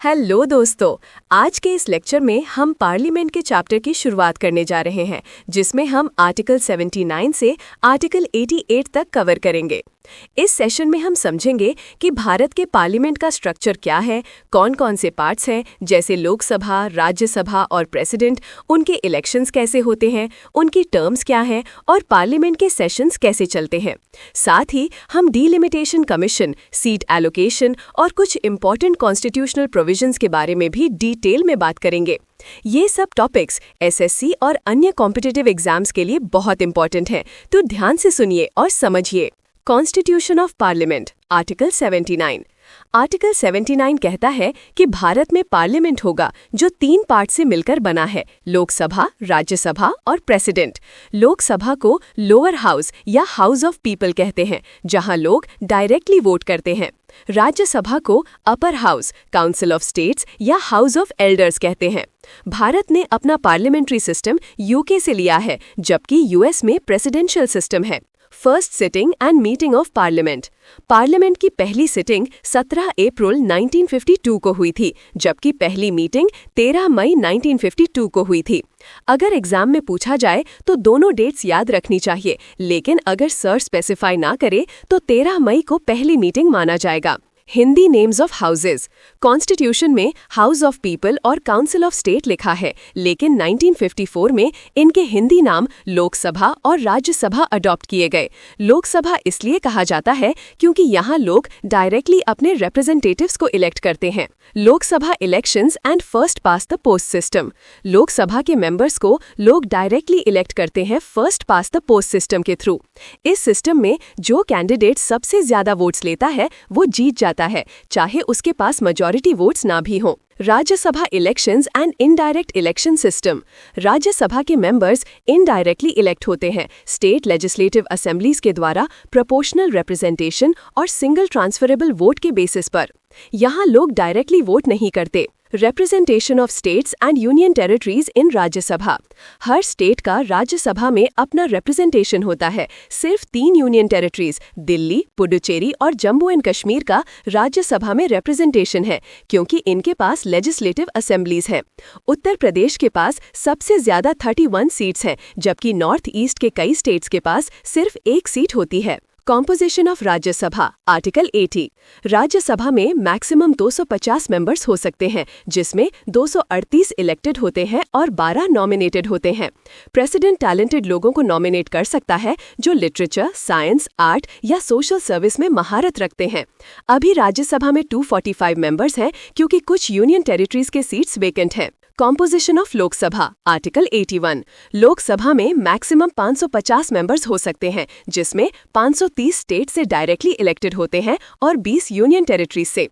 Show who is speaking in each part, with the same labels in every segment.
Speaker 1: Hello दोस्तों, आज के इस लेक्चर में हम पार्लियामेंट के चैप्टर की शुरुआत करने जा रहे हैं, जिसमें हम आर्टिकल 79 से आर्टिकल 88 तक कवर करेंगे। इस सेशन में हम समझेंगे कि भारत के पार्लियामेंट का स्ट्रक्चर क्या है, कौन कौन से पार्ट्स हैं, जैसे लोकसभा, राज्यसभा और प्रेसिडेंट, उनके इलेक्शंस कैसे होते हैं, उनकी टर्म्स क्या हैं और पार्लियामेंट के सेशंस कैसे चलते हैं। साथ ही हम डीलिमिटेशन कमीशन, सीट एलोकेशन और कुछ इंपॉर्टेंट कॉन्स्टिट्यूशनल प्रोविजंस के बारे में भी डिटेल में बात करेंगे। ये सब टॉपिक्स एसएससी और अन्य कॉम्पिटिटिव एग्जाम्स के लिए बहुत इंपॉर्टेंट हैं, तो ध्यान से सुनिए और समझिए। Constitution of parliament, article 79। Article 79 कहता है कि भारत में पार्लियामेंट होगा जो 3 पार्ट से मिलकर बना है, लोकसभा, राज्यसभा और प्रेसिडेंट। लोकसभा को लोअर हाउस या हाउस ऑफ पीपल कहते हैं, जहां लोग डायरेक्टली वोट करते हैं। राज्यसभा को upper house, council of states या हाउस ऑफ एल्डर्स कहते हैं। भारत ने अपना पार्लियामेंट्री सिस्टम यूके से लिया है, जबकि यूएस में प्रेसिडेंशियल सिस्टम है। First sitting and meeting of parliament. Parliament की पहली सिटिंग 17 अप्रैल 1952 को हुई थी, जबकि पहली मीटिंग 13 मई 1952 को हुई थी। अगर एग्जाम में पूछा जाए तो दोनों डेट्स याद रखनी चाहिए, लेकिन अगर सर स्पेसिफाई ना करे तो 13 मई को पहली मीटिंग माना जाएगा। Hindi names of houses. Constitution में हाउस ऑफ पीपल और काउंसिल ऑफ स्टेट लिखा है, लेकिन 1954 में इनके हिंदी नाम लोकसभा और राज्यसभा अडॉप्ट किए गए। लोकसभा इसलिए कहा जाता है क्योंकि यहाँ लोग डायरेक्टली अपने रिप्रेजेंटेटिव्स को इलेक्ट करते हैं। Lok Sabha elections and first pass the post system. Lok Sabha के मेंबर्स को लोग डायरेक्टली इलेक्ट करते हैं first pass the post system के थ्रू। इस सिस्टम में जो कैंडिडेट सबसे ज्यादा वोट्स लेता है वो जीत जाता है, चाहे उसके पास मेजॉरिटी वोट्स ना भी हों। Rajya Sabha elections and indirect election system. Rajya Sabha के मेंबर्स इनडायरेक्टली इलेक्ट होते हैं स्टेट लेजिस्लेटिव असेंबलीज के द्वारा प्रोपोर्शनल रिप्रेजेंटेशन और सिंगल ट्रांसफरेबल वोट के बेसिस पर। यहाँ लोग डायरेक्टली वोट नहीं करते। Representation of states and union territories in Rajya Sabha. Her state का राज्यसभा में अपना रिप्रेजेंटेशन होता है। सिर्फ 3 यूनियन टेरिटरीज दिल्ली, पुडुचेरी और जम्मू एंड कश्मीर का राज्यसभा में रिप्रेजेंटेशन है, क्योंकि इनके पास लेजिस्लेटिव असेंबलीज हैं। उत्तर प्रदेश के पास सबसे ज्यादा 31 सीट्स हैं, जबकि नॉर्थ ईस्ट के कई स्टेट्स के पास सिर्फ 1 सीट होती है। Composition of Rajya Sabha, article 80। Rajya Sabha में मैक्सिमम 250 मेंबर्स हो सकते हैं, जिसमें 238 इलेक्टेड होते हैं और 12 नॉमिनेटेड होते हैं। प्रेसिडेंट टैलेंटेड लोगों को नॉमिनेट कर सकता है जो लिटरेचर, साइंस, आर्ट या सोशल सर्विस में महारत रखते हैं। अभी राज्यसभा में 245 मेंबर्स हैं, क्योंकि कुछ यूनियन टेरिटरीज के सीट्स वेकेंट हैं। Composition of Lok Sabha, article 81। Lok Sabha में मैक्सिमम 550 मेंबर्स हो सकते हैं, जिसमें 530 स्टेट से डायरेक्टली इलेक्टेड होते हैं और 20 यूनियन टेरिटरीज से।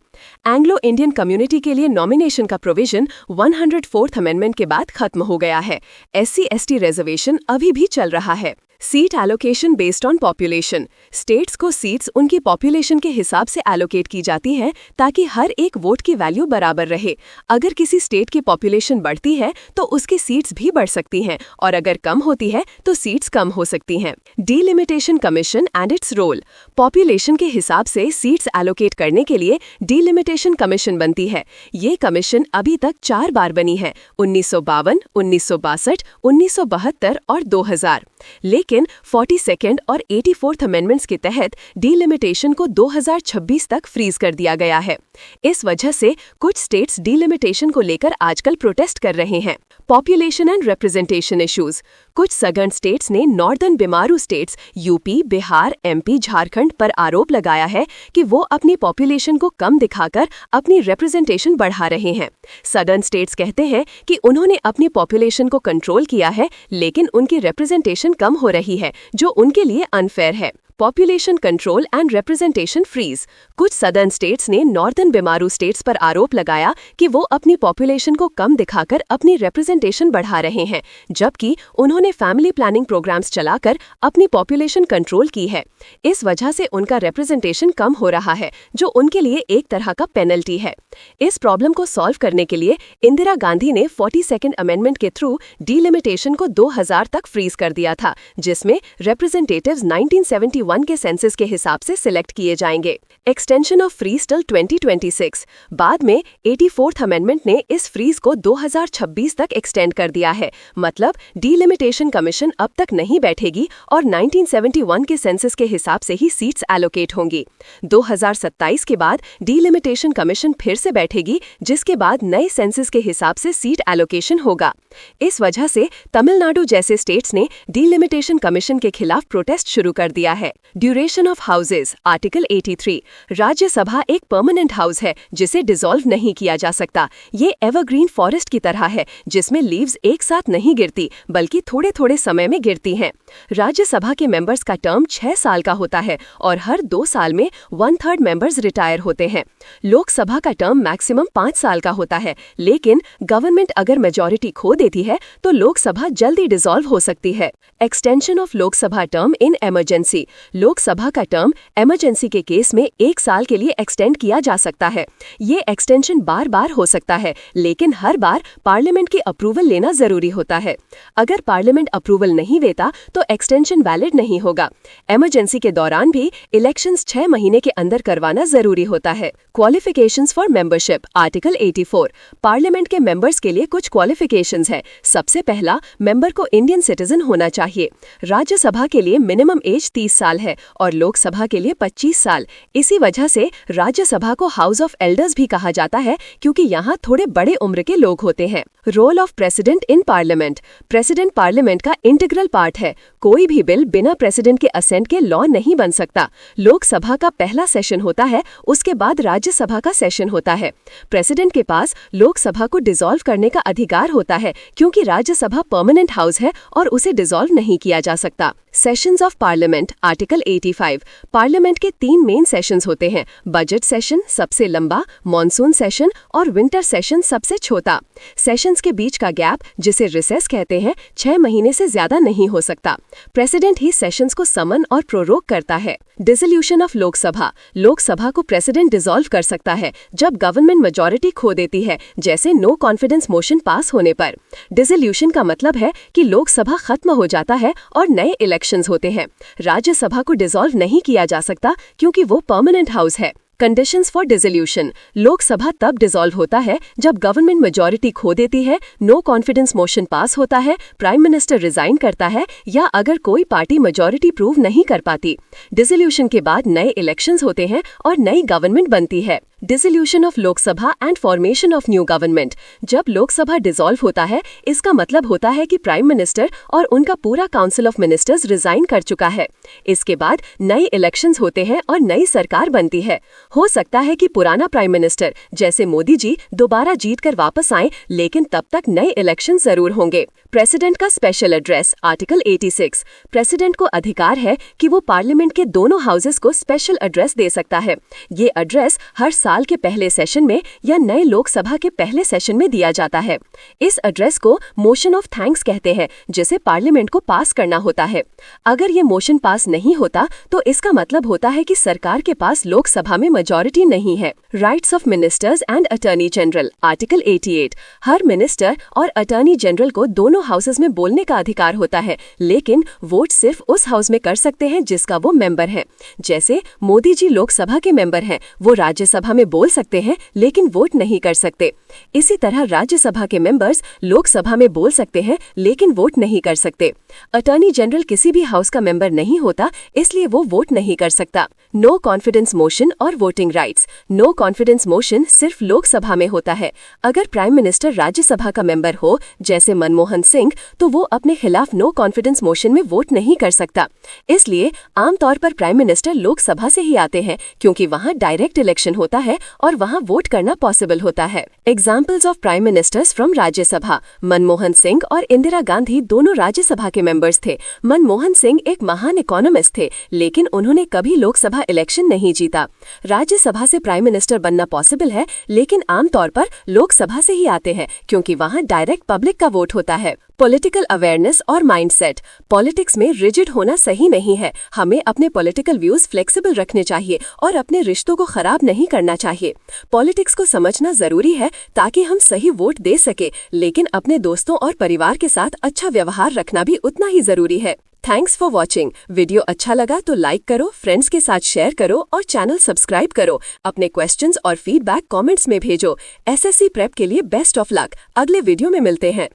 Speaker 1: एंग्लो इंडियन कम्युनिटी के लिए नॉमिनेशन का प्रोविजन 104th अमेंडमेंट के बाद खत्म हो गया है। SC/ST रिजर्वेशन अभी भी चल रहा है। Seat allocation based on population. States को सीट्स उनकी पॉपुलेशन के हिसाब से एलोकेट की जाती हैं, ताकि हर एक वोट की वैल्यू बराबर रहे। अगर किसी स्टेट की पॉपुलेशन बढ़ती है तो उसकी सीट्स भी बढ़ सकती हैं, और अगर कम होती है तो सीट्स कम हो सकती हैं। Delimitation commission and its role. Population के हिसाब से सीट्स एलोकेट करने के लिए डीलिमिटेशन कमीशन बनती है। ये कमीशन अभी तक 4 बार बनी है, 1952, 1962, 1972 और 2000। लेकिन 42nd और 84th अमेंडमेंट्स के तहत डीलिमिटेशन को 2026 तक फ्रीज कर दिया गया है। इस वजह से कुछ स्टेट्स डीलिमिटेशन को लेकर आजकल प्रोटेस्ट कर रहे हैं। Population and representation issues. कुछ सदर्न स्टेट्स ने northern BIMARU states UP, Bihar, MP, Jharkhand पर आरोप लगाया है कि वो अपनी पॉपुलेशन को कम दिखाकर अपनी रिप्रेजेंटेशन बढ़ा रहे हैं। सदर्न स्टेट्स कहते हैं कि उन्होंने अपनी पॉपुलेशन को कंट्रोल किया है, लेकिन उनकी रिप्रेजेंटेशन कम हो रही है, जो उनके लिए अनफेयर है। Population control and representation freeze. कुछ सदर्न स्टेट्स ने नॉर्दर्न बिमारू स्टेट्स पर आरोप लगाया कि वो अपनी पॉपुलेशन को कम दिखाकर अपनी रिप्रेजेंटेशन बढ़ा रहे हैं, जबकि उन्होंने फैमिली प्लानिंग प्रोग्राम्स चलाकर अपनी पॉपुलेशन कंट्रोल की है। इस वजह से उनका रिप्रेजेंटेशन कम हो रहा है, जो उनके लिए एक तरह का पेनल्टी है। इस प्रॉब्लम को सॉल्व करने के लिए इंदिरा गांधी ने 42nd अमेंडमेंट के थ्रू डीलिमिटेशन को 2000 तक फ्रीज कर दिया था, जिसमें रिप्रेजेंटेटिव्स 1971 1971 के सेंसस के हिसाब से सिलेक्ट किए जाएंगे। Extension of freeze till 2026। बाद में 84th अमेंडमेंट ने इस फ्रीज को 2026 तक एक्सटेंड कर दिया है। मतलब डीलिमिटेशन कमीशन अब तक नहीं बैठेगी और 1971 के सेंसस के हिसाब से ही सीट्स एलोकेट होंगी। 2027 के बाद डीलिमिटेशन कमीशन फिर से बैठेगी, जिसके बाद नए सेंसस के हिसाब से सीट एलोकेशन होगा। इस वजह से तमिलनाडु जैसे स्टेट्स ने डीलिमिटेशन कमीशन के खिलाफ प्रोटेस्ट शुरू कर दिया है। Duration of houses, article 83। Rajya Sabha एक परमानेंट हाउस है जिसे डिसॉल्व नहीं किया जा सकता। ये एवरग्रीन फॉरेस्ट की तरह है जिसमें लीव्स एक साथ नहीं गिरती बल्कि थोड़े थोड़े समय में गिरती हैं। राज्यसभा के मेंबर्स का टर्म 6 साल का होता है और हर 2 साल में 1/3 मेंबर्स रिटायर होते हैं। लोकसभा का टर्म मैक्सिमम 5 साल का होता है, लेकिन गवर्नमेंट अगर मेजॉरिटी खो देती है तो लोकसभा जल्दी डिसॉल्व हो सकती है। Extension of Lok Sabha term in emergency. Lok Sabha का टर्म इमरजेंसी के केस में 1 साल के लिए एक्सटेंड किया जा सकता है। ये एक्सटेंशन बार बार हो सकता है, लेकिन हर बार पार्लियामेंट की अप्रूवल लेना जरूरी होता है। अगर पार्लियामेंट अप्रूवल नहीं देता तो एक्सटेंशन वैलिड नहीं होगा। इमरजेंसी के दौरान भी इलेक्शंस 6 महीने के अंदर करवाना जरूरी होता है। Qualifications for membership, article 84। Parliament के मेंबर्स के लिए कुछ क्वालिफिकेशंस है। सबसे पहला, मेंबर को इंडियन सिटीजन होना चाहिए। राज्यसभा के लिए मिनिमम एज 30 साल है और लोकसभा के लिए 25 साल। इसी वजह से राज्यसभा को हाउस ऑफ एल्डर्स भी कहा जाता है, क्योंकि यहाँ थोड़े बड़े उम्र के लोग होते हैं। Role of president in parliament. President parliament का इंटीग्रल पार्ट है। कोई भी बिल बिना प्रेसिडेंट के असेंट के लॉ नहीं बन सकता। लोकसभा का पहला सेशन होता है, उसके बाद राज्यसभा का सेशन होता है। प्रेसिडेंट के पास लोकसभा को डिसॉल्व करने का अधिकार होता है, क्योंकि राज्यसभा परमानेंट हाउस है और उसे डिसॉल्व नहीं किया जा सकता। Sessions of parliament, article 85। Parliament के 3 मेन सेशंस होते हैं। बजट सेशन सबसे लंबा, मॉनसून सेशन और विंटर सेशन सबसे छोटा। सेशंस के बीच का गैप, जिसे रिसेस कहते हैं, 6 महीने से ज्यादा नहीं हो सकता। प्रेसिडेंट ही सेशंस को समन और प्रोरोग करता है। Dissolution of Lok Sabha. लोकसभा को प्रेसिडेंट डिसॉल्व कर सकता है जब गवर्नमेंट मेजॉरिटी खो देती है, जैसे नो कॉन्फिडेंस मोशन पास होने पर। डिसोल्यूशन का मतलब है कि लोकसभा खत्म हो जाता है और नए इलेक्शंस होते हैं। राज्यसभा को डिसॉल्व नहीं किया जा सकता क्योंकि वो परमानेंट हाउस है। Conditions for dissolution. लोकसभा तब डिसॉल्व होता है जब गवर्नमेंट मेजॉरिटी खो देती है, नो कॉन्फिडेंस मोशन पास होता है, प्राइम मिनिस्टर रिजाइन करता है या अगर कोई पार्टी मेजॉरिटी प्रूव नहीं कर पाती। डिसोल्यूशन के बाद नए इलेक्शंस होते हैं और नई गवर्नमेंट बनती है। Dissolution of Lok Sabha and formation of new government. जब लोकसभा डिसॉल्व होता है, इसका मतलब होता है कि प्राइम मिनिस्टर और उनका पूरा काउंसिल ऑफ मिनिस्टर्स रिजाइन कर चुका है। इसके बाद नए इलेक्शंस होते हैं और नई सरकार बनती है। हो सकता है कि पुराना प्राइम मिनिस्टर जैसे मोदी जी दोबारा जीतकर वापस आएं, लेकिन तब तक नए इलेक्शन जरूर होंगे। प्रेसिडेंट का स्पेशल एड्रेस, आर्टिकल 86। प्रेसिडेंट को अधिकार है कि वो पार्लियामेंट के दोनों हाउसेस को स्पेशल एड्रेस दे सकता है। ये एड्रेस हर साल के पहले सेशन में या नए लोकसभा के पहले सेशन में दिया जाता है। इस एड्रेस को मोशन ऑफ थैंक्स कहते हैं, जिसे पार्लियामेंट को पास करना होता है। अगर ये मोशन पास नहीं होता तो इसका मतलब होता है कि सरकार के पास लोकसभा में मेजॉरिटी नहीं है। Rights of ministers and attorney general, article 88। Her minister और अटॉर्नी जनरल को दोनों हाउसेस में बोलने का अधिकार होता है, लेकिन वोट सिर्फ उस हाउस में कर सकते हैं जिसका वो मेंबर है। जैसे मोदी जी लोकसभा के मेंबर हैं, वो राज्यसभा में बोल सकते हैं लेकिन वोट नहीं कर सकते। इसी तरह राज्यसभा के मेंबर्स लोकसभा में बोल सकते हैं लेकिन वोट नहीं कर सकते। अटॉर्नी जनरल किसी भी हाउस का मेंबर नहीं होता, इसलिए वो वोट नहीं कर सकता। नो कॉन्फिडेंस मोशन और voting rights. No confidence motion सिर्फ लोकसभा में होता है। अगर प्राइम मिनिस्टर राज्यसभा का मेंबर हो, जैसे मनमोहन सिंह, तो वो अपने खिलाफ नो कॉन्फिडेंस मोशन में वोट नहीं कर सकता। इसलिए आमतौर पर प्राइम मिनिस्टर लोकसभा से ही आते हैं, क्योंकि वहां डायरेक्ट इलेक्शन होता है और वहां वोट करना पॉसिबल होता है। Examples of prime ministers from Rajya Sabha. Manmohan Singh और इंदिरा गांधी दोनों राज्यसभा के मेंबर्स थे। मनमोहन सिंह एक महान इकोनॉमिस्ट थे, लेकिन उन्होंने कभी लोकसभा इलेक्शन नहीं जीता। राज्यसभा से प्राइम मिनिस्टर बनना पॉसिबल है, लेकिन आमतौर पर लोकसभा से ही आते हैं, क्योंकि वहां डायरेक्ट पब्लिक का वोट होता है। पॉलिटिकल अवेयरनेस और माइंडसेट। पॉलिटिक्स में रिजिड होना सही नहीं है। हमें अपने पॉलिटिकल व्यूज फ्लेक्सिबल रखने चाहिए और अपने रिश्तों को खराब नहीं करना चाहिए। पॉलिटिक्स को समझना जरूरी है ताकि हम सही वोट दे सके, लेकिन अपने दोस्तों और परिवार के साथ अच्छा व्यवहार रखना भी उतना ही जरूरी है। Thanks for watching. वीडियो अच्छा लगा तो लाइक करो, फ्रेंड्स के साथ शेयर करो और चैनल सब्सक्राइब करो। अपने क्वेश्चंस और फीडबैक कमेंट्स में भेजो। एसएससी प्रेप के लिए बेस्ट ऑफ लक। अगले वीडियो में मिलते हैं।